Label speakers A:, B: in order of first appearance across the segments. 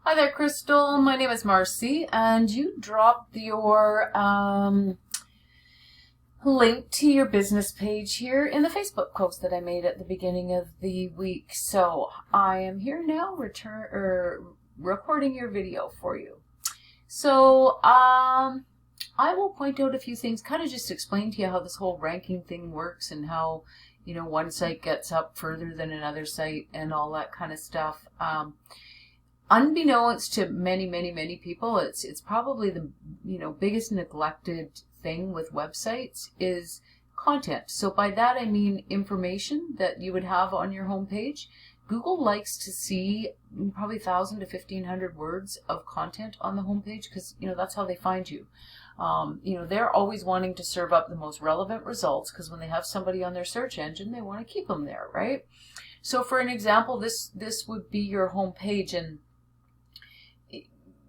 A: Hi there, Crystal. My name is Marcy, and you dropped your link to your business page here in the Facebook post that I made at the beginning of the week. So I am here now, recording your video for you. So I will point out a few things, kind of just explain to you how this whole ranking thing works and how one site gets up further than another site and all that kind of stuff. Unbeknownst to many people, it's probably the biggest neglected thing with websites is content. So by that I mean information that you would have on your homepage. Google likes to see probably 1,000 to 1,500 words of content on the homepage because that's how they find you. They're always wanting to serve up the most relevant results because when they have somebody on their search engine, they want to keep them there, right? So for an example, this would be your homepage, and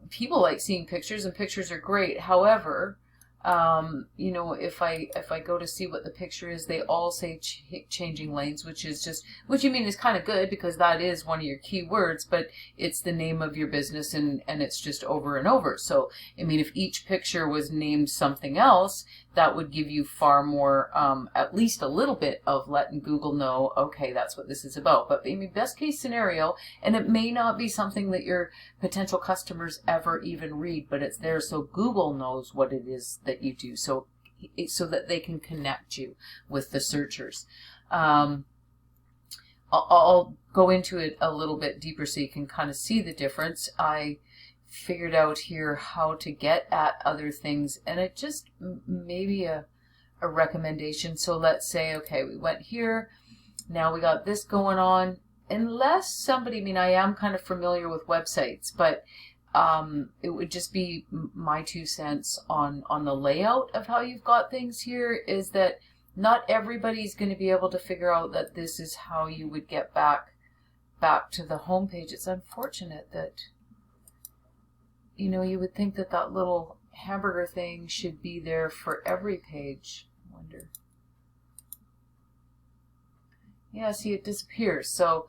A: people like seeing pictures, and pictures are great. However, if I go to see what the picture is, they all say changing lanes, which is kind of good because that is one of your keywords, but it's the name of your business, and it's just over and over. So, I mean, if each picture was named something else, that would give you far more, at least a little bit of letting Google know, okay, that's what this is about. But I mean, best case scenario, and it may not be something that your potential customers ever even read, but it's there so Google knows what it is that you do, so that they can connect you with the searchers. I'll go into it a little bit deeper so you can kind of see the difference. I figured out here how to get at other things, and it just maybe a recommendation. So let's say, okay, we went here, now we got this going on. Unless somebody, I mean, I am kind of familiar with websites, but it would just be my 2 cents on the layout of how you've got things here, is that not everybody's going to be able to figure out that this is how you would get back to the home page. It's unfortunate that you would think that that little hamburger thing should be there for every page. I wonder. Yeah, see, it disappears. So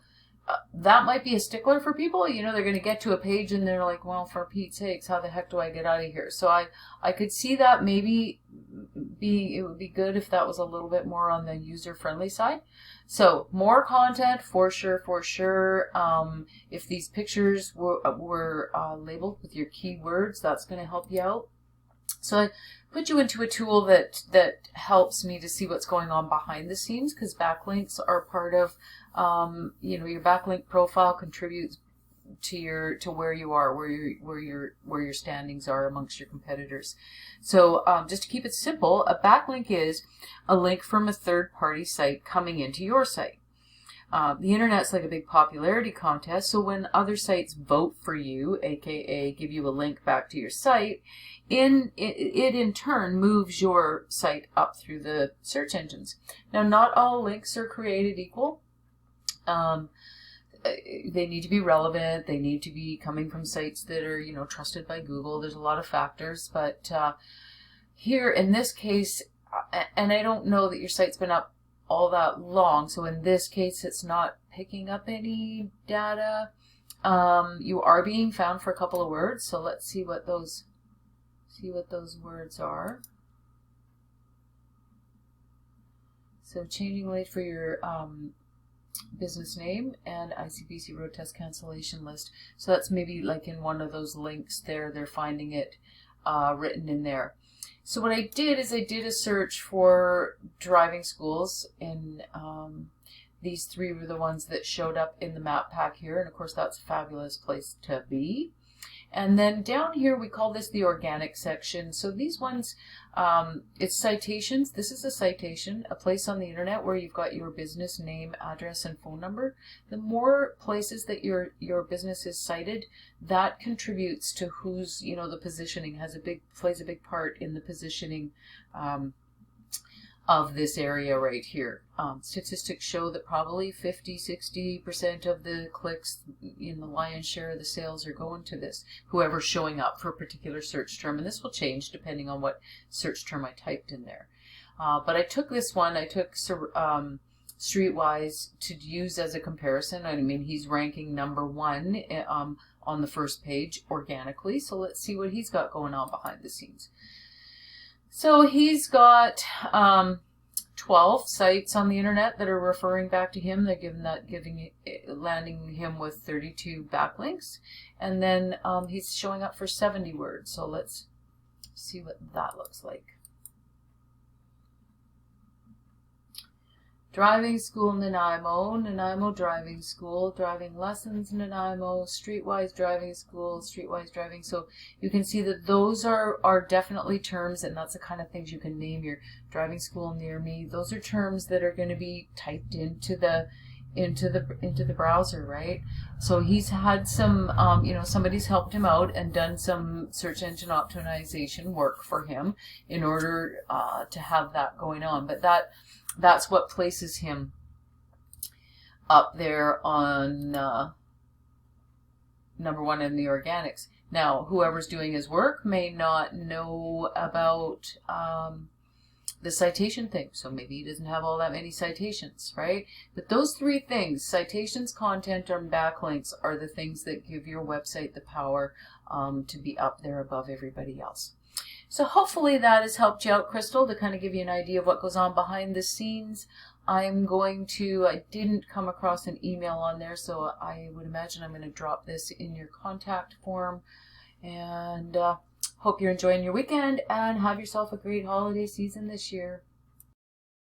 A: that might be a stickler for people. They're going to get to a page and they're like, well, for Pete's sakes, how the heck do I get out of here? So I could see that maybe it would be good if that was a little bit more on the user-friendly side. So more content for sure. If these pictures were labeled with your keywords, that's going to help you out. So I put you into a tool that helps me to see what's going on behind the scenes, because backlinks are part of your backlink profile contributes to where you are, where your standings are amongst your competitors. So just to keep it simple, a backlink is a link from a third-party site coming into your site. The internet's like a big popularity contest, so when other sites vote for you, aka give you a link back to your site, it in turn moves your site up through the search engines. Now, not all links are created equal. They need to be relevant. They need to be coming from sites that are, trusted by Google. There's a lot of factors, but here in this case, and I don't know that your site's been up all that long, so in this case it's not picking up any data. You are being found for a couple of words, so let's see what those words are. So changing late for your business name and ICBC road test cancellation list. So that's maybe like in one of those links there, they're finding it written in there. So what I did is I did a search for driving schools, and these 3 were the ones that showed up in the map pack here, and of course that's a fabulous place to be. And then down here we call this the organic section. So these ones, it's citations. This is a citation, a place on the internet where you've got your business name, address, and phone number. The more places that your business is cited, that contributes to who's, the positioning plays a big part in the positioning of this area right here. Statistics show that probably 50–60% of the clicks, in the lion's share of the sales, are going to this, whoever's showing up for a particular search term, and this will change depending on what search term I typed in there. But I took this one, I took streetwise to use as a comparison. I mean, he's ranking #1 on the first page organically. So let's see what he's got going on behind the scenes. So he's got 12 sites on the internet that are referring back to him. They're landing him with 32 backlinks, and then he's showing up for 70 words. So let's see what that looks like. Driving school Nanaimo, Nanaimo driving school, driving lessons Nanaimo, streetwise driving school, streetwise driving. So you can see that those are definitely terms, and that's the kind of things you can name your driving school near me. Those are terms that are going to be typed into the browser, right? So he's had some, somebody's helped him out and done some search engine optimization work for him in order to have that going on. But that's what places him up there on #1 in the organics. Now, whoever's doing his work may not know about the citation thing, so maybe he doesn't have all that many citations, right? But those three things, citations, content, and backlinks, are the things that give your website the power to be up there above everybody else. So hopefully that has helped you out, Crystal, to kind of give you an idea of what goes on behind the scenes. I didn't come across an email on there, so I would imagine I'm going to drop this in your contact form. And hope you're enjoying your weekend and have yourself a great holiday season this year.